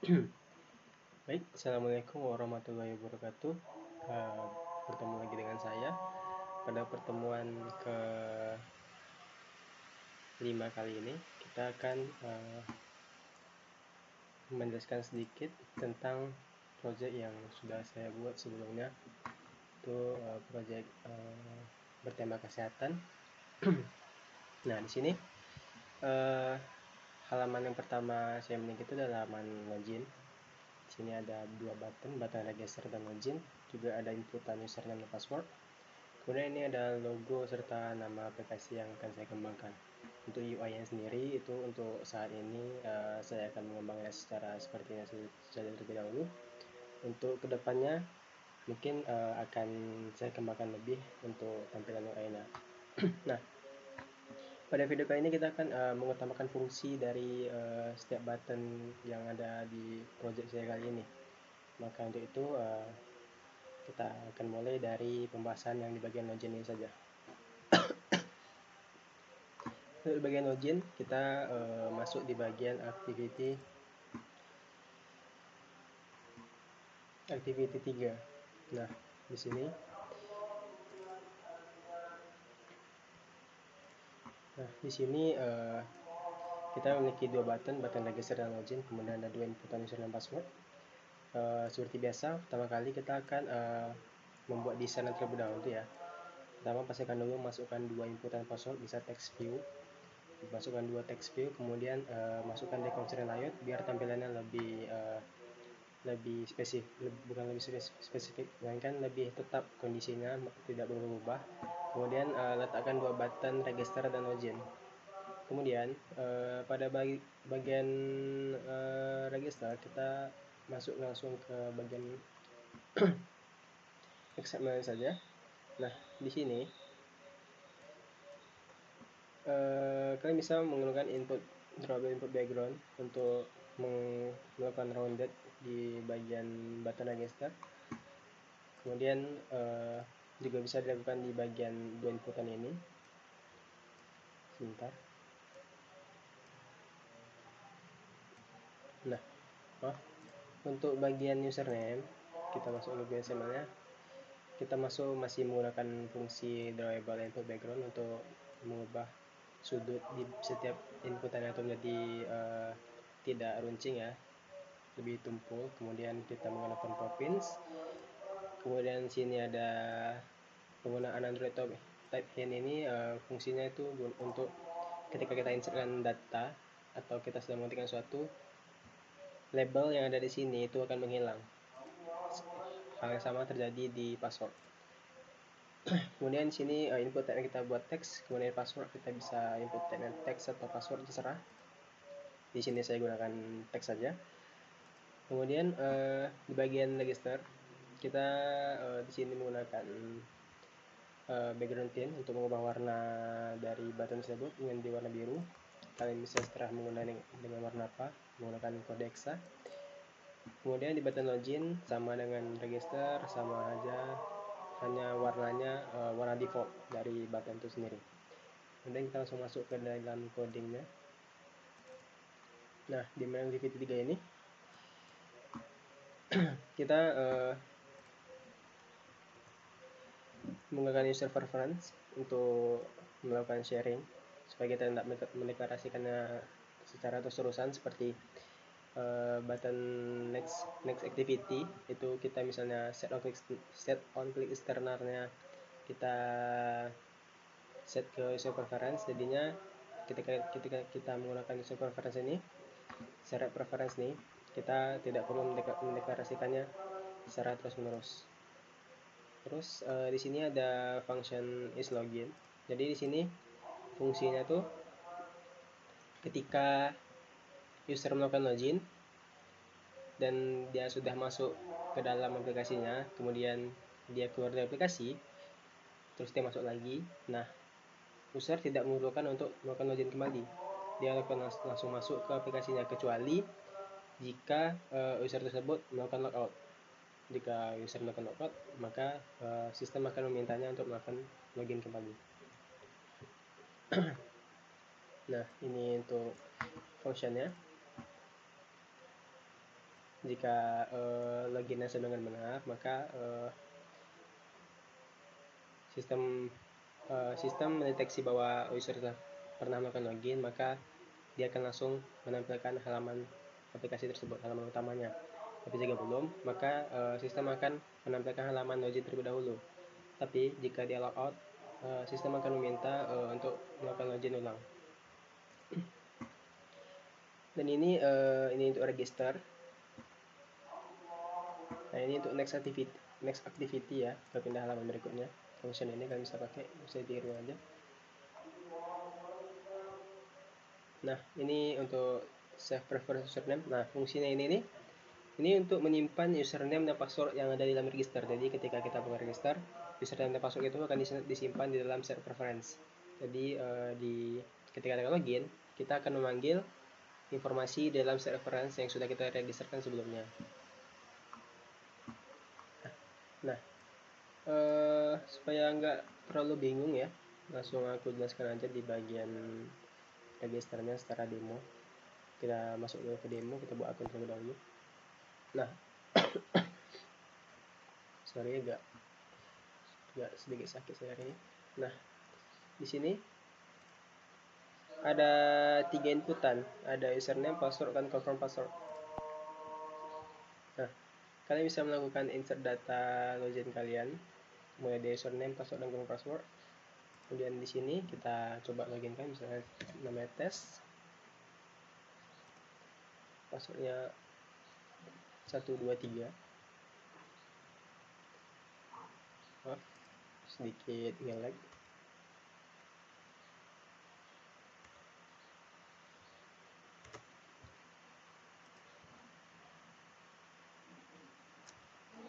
Baik, Assalamualaikum warahmatullahi wabarakatuh. Bertemu lagi dengan saya pada pertemuan ke-5 kali ini. Kita akan menjelaskan sedikit tentang proyek yang sudah saya buat sebelumnya. Itu proyek bertema kesehatan. Nah, di sini halaman yang pertama saya miliki itu adalah halaman login. Di sini ada dua button register dan login, juga ada inputan username dan password. Kemudian ini ada logo serta nama aplikasi yang akan saya kembangkan. Untuk UI-nya sendiri itu untuk saat ini saya akan mengembangkannya seperti ini saja terlebih dahulu. Untuk kedepannya mungkin akan saya kembangkan lebih untuk tampilan UI-nya. Nah, pada video kali ini kita akan mengutamakan fungsi dari setiap button yang ada di project saya kali ini. Maka untuk itu kita akan mulai dari pembahasan yang di bagian login ini saja. Di bagian login kita masuk di bagian activity 3. Nah, di sini kita memiliki dua button register dan login, kemudian ada dua inputan username dan password. Seperti biasa, pertama kali kita akan membuat desain terlebih dahulu ya. Pertama, pastikan dulu masukkan dua inputan password, bisa text view. Masukkan dua text view, kemudian masukkan deconstruct layout biar tampilannya lebih spesifik, melainkan lebih tetap kondisinya tidak berubah. Kemudian letakkan dua button register dan login. Kemudian pada bagian register kita masuk langsung ke bagian XML saja. Nah, di sini kalian bisa menggunakan drawable input background untuk melakukan rounded di bagian button register. Kemudian juga bisa dilakukan di bagian dua inputan ini. Sebentar. Nah, untuk bagian username kita masuk ke XML-nya. Kita masih menggunakan fungsi drawable input background untuk mengubah sudut di setiap inputannya itu menjadi tidak runcing ya, lebih tumpul. Kemudian kita menggunakan province. Kemudian sini ada penggunaan Android type hint ini fungsinya itu untuk ketika kita insertkan data atau kita sedang mengetikkan suatu, label yang ada di sini itu akan menghilang. Hal yang sama terjadi di password. Kemudian di sini input tag kita buat teks, kemudian password kita bisa input tagnya teks atau password terserah. Di sini saya gunakan teks saja. Kemudian di bagian register kita di sini menggunakan background tint untuk mengubah warna dari button tersebut menjadi warna biru. Kalian bisa setelah menggunakan dengan warna apa, menggunakan kode hexa. Kemudian di button login sama dengan register, sama aja, hanya warnanya warna default dari button itu sendiri. Kemudian kita langsung masuk ke dalam codingnya. Nah, di activity 3 ini kita menggunakan user preference untuk melakukan sharing supaya kita tidak mendeklarasikannya secara terus-terusan seperti button next activity itu kita misalnya set on click externalnya kita set ke user preference, jadinya ketika kita menggunakan user preference ini, secara preference nih, kita tidak perlu mendeklarasikannya secara terus-menerus. Terus di sini ada function isLogin. Jadi di sini fungsinya tuh ketika user melakukan login dan dia sudah masuk ke dalam aplikasinya, kemudian dia keluar dari aplikasi, terus dia masuk lagi. Nah, user tidak memerlukan untuk melakukan login kembali. Dia akan langsung masuk ke aplikasinya kecuali jika user tersebut melakukan logout. Jika user melakukan logout, maka sistem akan memintanya untuk melakukan login kembali. Nah, ini untuk functionnya. Jika loginnya sudah dengan benar, maka sistem mendeteksi bahwa user pernah melakukan login, maka dia akan langsung menampilkan halaman aplikasi tersebut, halaman utamanya. Tapi jika belum, maka sistem akan menampilkan halaman login terlebih dahulu. Tapi jika dia logout, sistem akan meminta untuk melakukan login ulang. Dan ini untuk register. Nah, ini untuk next activity ya, ke pindah halaman berikutnya. Function ini kalian bisa pakai, bisa tiru aja. Nah, ini untuk save preference username. Nah, fungsinya ini untuk menyimpan username dan password yang ada di dalam register. Jadi ketika kita buka register, username dan password itu akan disimpan di dalam save preference. Jadi ketika kita login, kita akan memanggil informasi dalam save preference yang sudah kita registerkan sebelumnya. Nah, supaya nggak terlalu bingung ya, langsung aku jelaskan aja di bagian registernya secara demo. Kita masuk dulu ke demo, kita buat akun terlebih dahulu. Nah, sorry agak sedikit sakit saya hari ini. Nah, di sini ada 3 inputan, ada username, password, dan confirm password. Nah, kalian bisa melakukan insert data login kalian, mulai dari username, password, dan confirm password. Kemudian di sini kita coba login kan, misalnya namanya tes, passwordnya 123. Maaf, sedikit nge-lag.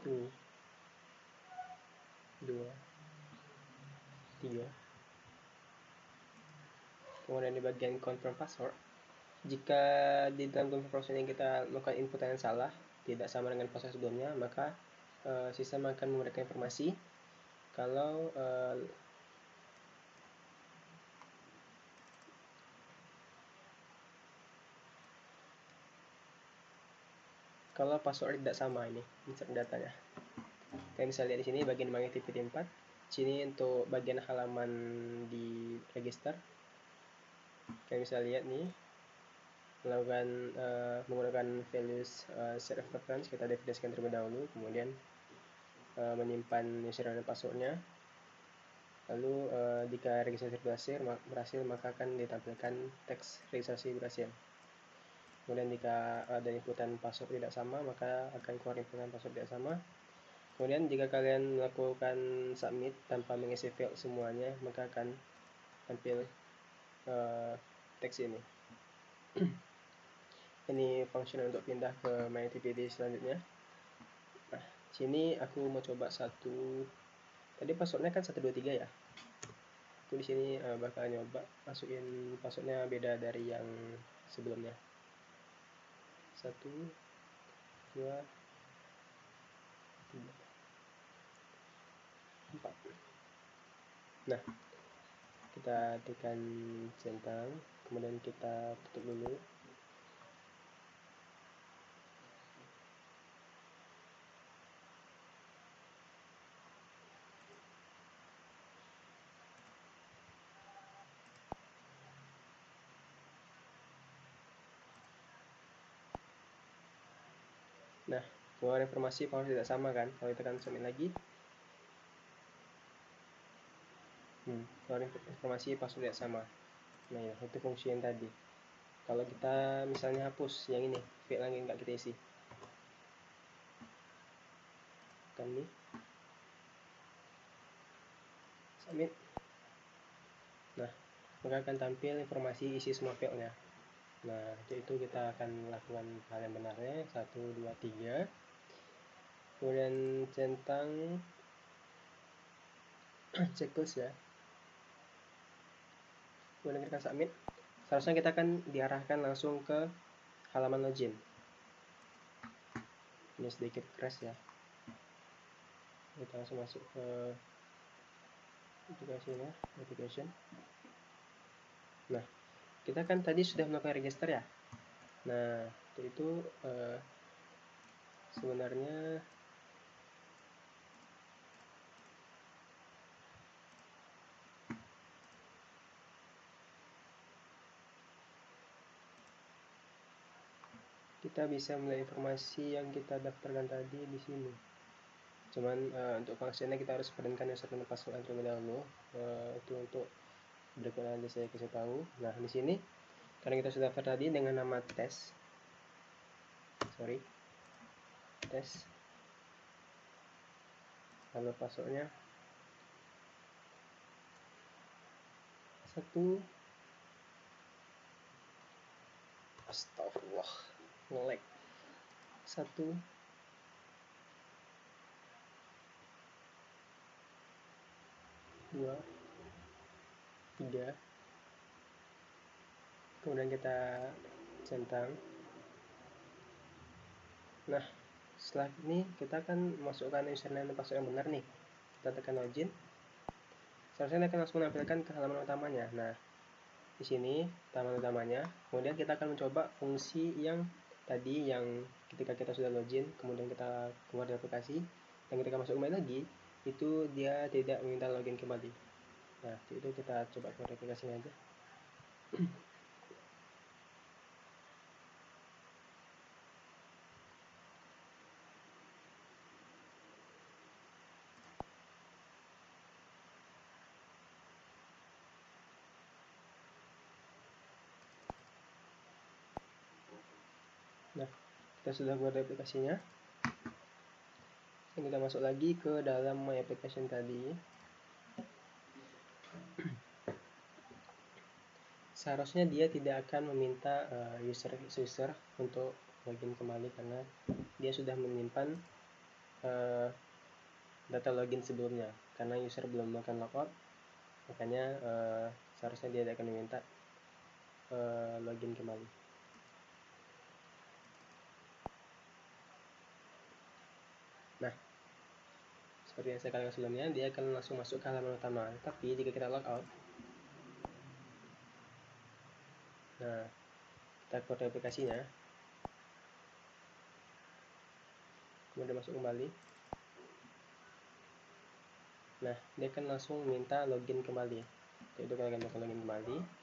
Tuh, 2, 3. Kemudian di bagian confirm password, jika di dalam confirm password yang kita melakukan input yang salah, tidak sama dengan password sebelumnya, maka sistem akan memberikan informasi kalau password tidak sama. Ini insert datanya. Kalian bisa lihat di sini bagian activity 4. Sini untuk bagian halaman di register. Kalian bisa lihat nih, melakukan menggunakan values set of preference, kita definisikan terlebih dahulu, kemudian menyimpan username dan passwordnya. Lalu jika registrasi berhasil, maka akan ditampilkan teks registrasi berhasil. Kemudian jika ada inputan password tidak sama, maka akan keluar inputan password tidak sama. Kemudian jika kalian melakukan submit tanpa mengisi field semuanya, maka akan tampil teks ini. Ini function untuk pindah ke MyActivity selanjutnya. Nah, sini aku mau coba satu. Tadi passwordnya kan 123 ya. Aku di sini bakal nyoba masukin passwordnya beda dari yang sebelumnya. 1, 2, 3, 4. Nah, kita tekan centang, kemudian kita tutup dulu. Nah, keluar informasi password tidak sama kan. Kalau tekan submit lagi, keluar informasi password tidak sama. Nah ya, itu fungsi yang tadi. Kalau kita misalnya hapus yang ini, field lagi nggak kita isi, kan ini submit. Nah, maka akan tampil informasi isi semua fieldnya. Nah, itu kita akan lakukan hal yang benarnya. 1, 2, 3. Kemudian centang checklist ya. Kemudian kita submit. Seharusnya kita akan diarahkan langsung ke halaman login. Ini sedikit crash ya. Kita langsung masuk ke application. Nah, kita kan tadi sudah melakukan register ya. Nah, itu sebenarnya kita bisa melihat informasi yang kita daftarkan tadi di sini. Cuman untuk fungsinya kita harus perdenkan user dan password yang terlebih dahulu. Itu untuk berikutnya nanti saya kasih tahu. Nah, di sini karena kita sudah daftar tadi dengan nama tes, lalu passwordnya 1, astagfirullah, nge-lag, 1, 2, 3, kemudian kita centang. Nah, setelah ini kita akan masukkan username dan password yang benar nih. Kita tekan login. Seharusnya akan langsung menampilkan ke halaman utamanya. Nah, di sini halaman utamanya. Kemudian kita akan mencoba fungsi yang tadi, yang ketika kita sudah login, kemudian kita keluar dari aplikasi, dan ketika masuk kembali lagi, itu dia tidak meminta login kembali. Nah, itu kita coba keluar dari aplikasinya aja. Nah, kita sudah buat aplikasinya. Dan kita masuk lagi ke dalam My Application tadi. Seharusnya dia tidak akan meminta user untuk login kembali karena dia sudah menyimpan data login sebelumnya. Karena user belum melakukan logout, makanya seharusnya dia tidak akan meminta login kembali. Nah, seperti yang saya katakan sebelumnya, dia akan langsung masuk ke halaman utama. Tapi jika kita logout, nah, kita keluar dari aplikasinya, kemudian masuk kembali. Nah, dia akan langsung minta login kembali. Jadi kita akan tekan login kembali.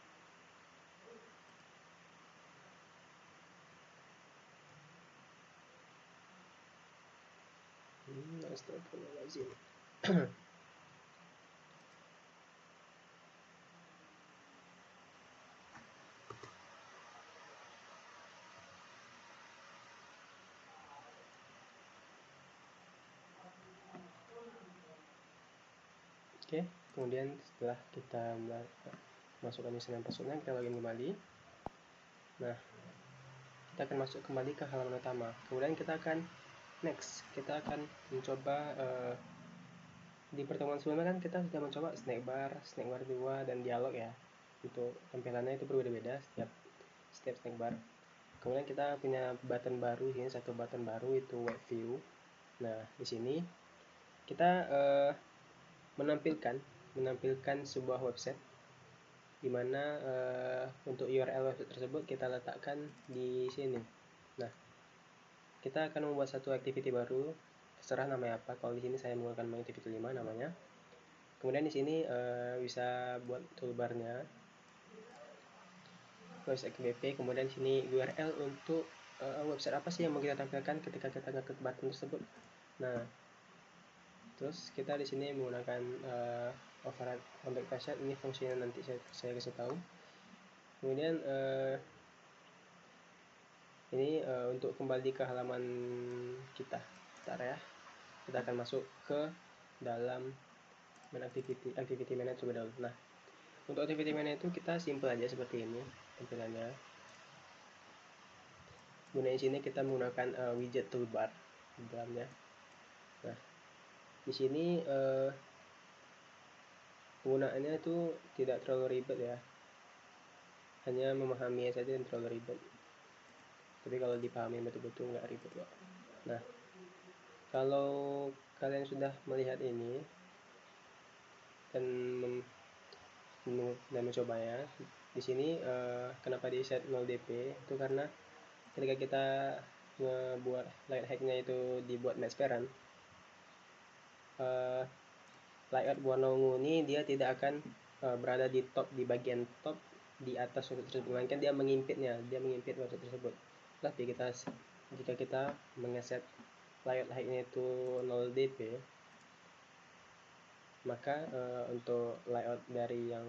Astagfirullahaladzim. Oke, kemudian setelah kita masukkan username passwordnya, kita login kembali. Nah, kita akan masuk kembali ke halaman utama. Kemudian kita akan next, kita akan mencoba di pertemuan sebelumnya kan kita sudah mencoba snackbar 2 dan dialog ya. Untuk tampilannya itu berbeda-beda setiap snackbar. Kemudian kita punya button baru, ini satu button baru itu web view. Nah, di sini kita menampilkan sebuah website di mana untuk URL website tersebut kita letakkan di sini. Nah, kita akan membuat satu activity baru, terserah namanya apa. Kalau di sini saya menggunakan activity 5 namanya. Kemudian di sini bisa buat toolbarnya website BP, kemudian di sini URL untuk website apa sih yang mau kita tampilkan ketika kita ngeklik button tersebut. Nah, terus kita di sini menggunakan override contact password, ini fungsinya nanti saya kasih tahu. Kemudian ini untuk kembali ke halaman kita. Bentar ya, kita akan masuk ke dalam activity manager coba dahulu. Nah, untuk activity manager itu kita simple aja seperti ini tampilannya. Kemudian di sini kita menggunakan widget toolbar di dalamnya. Nah, di sini penggunaannya itu tidak terlalu ribet ya, hanya memahami saja dan terlalu ribet. Tapi kalau dipahami betul-betul nggak ribet kok. Nah, kalau kalian sudah melihat ini dan mencobanya, di sini kenapa di set 0 dp itu karena ketika kita ngebuat layout hacknya itu dibuat transparan, layout warna ungu ini dia tidak akan berada di top, di bagian top di atas website tersebut, melainkan dia mengimpit website tersebut. Tapi jika kita mengeset layout hacknya itu 0 dp, maka untuk layout dari yang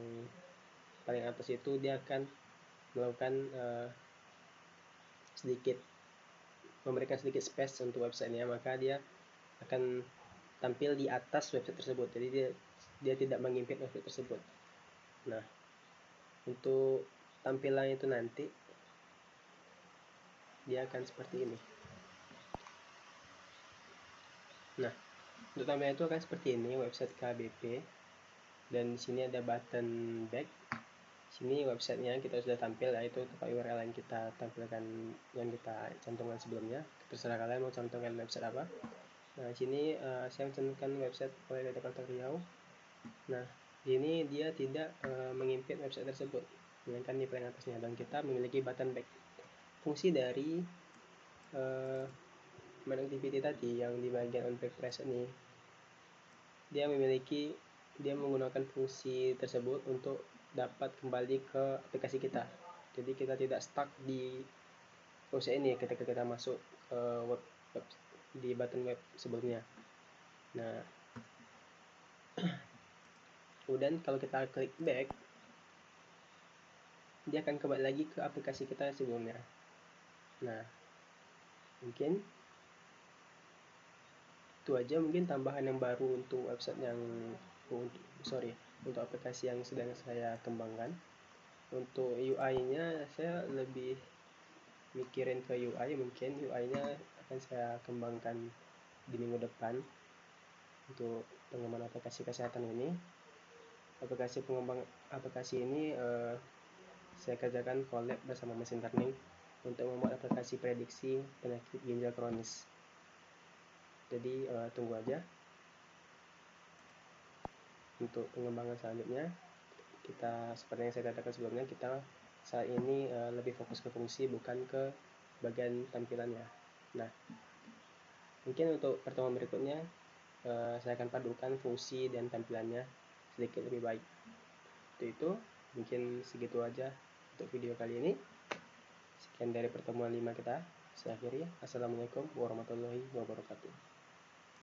paling atas itu dia akan melakukan memberikan sedikit space untuk websitenya, maka dia akan tampil di atas website tersebut, jadi dia tidak mengimpit website tersebut. Nah, untuk tampilan itu nanti dia akan seperti ini. Nah, untuk tampilan itu akan seperti ini website KBP, dan di sini ada button back. Sini websitenya kita sudah tampil, yaitu tempat URL yang kita tampilkan, yang kita cantumkan sebelumnya. Terserah kalian mau cantumkan website apa. Nah, sini saya cantumkan website Polda Jakarta Riau. Nah, ini dia tidak mengimpit website tersebut, melainkan di paling atasnya, dan kita memiliki button back. Fungsi dari main activity tadi yang di bagian on back press ini, dia menggunakan fungsi tersebut untuk dapat kembali ke aplikasi kita. Jadi kita tidak stuck di fungsi ini ketika kita masuk ke web di button web sebelumnya. Nah, kemudian kalau kita klik back, dia akan kembali lagi ke aplikasi kita sebelumnya. Nah, mungkin itu aja mungkin tambahan yang baru untuk website yang untuk aplikasi yang sedang saya kembangkan. Untuk UI-nya saya lebih mikirin ke UI, mungkin UI-nya akan saya kembangkan di minggu depan untuk pengembangan aplikasi kesehatan ini. Aplikasi ini saya kerjakan collab bersama mesin learning untuk membuat aplikasi prediksi penyakit ginjal kronis. Jadi tunggu aja untuk pengembangan selanjutnya. Kita, seperti yang saya katakan sebelumnya, kita saat ini lebih fokus ke fungsi, bukan ke bagian tampilannya. Nah, mungkin untuk pertemuan berikutnya saya akan padukan fungsi dan tampilannya sedikit lebih baik. Itu mungkin segitu aja untuk video kali ini. Sekian dari pertemuan 5 kita. Saya akhiri. Assalamualaikum warahmatullahi wabarakatuh.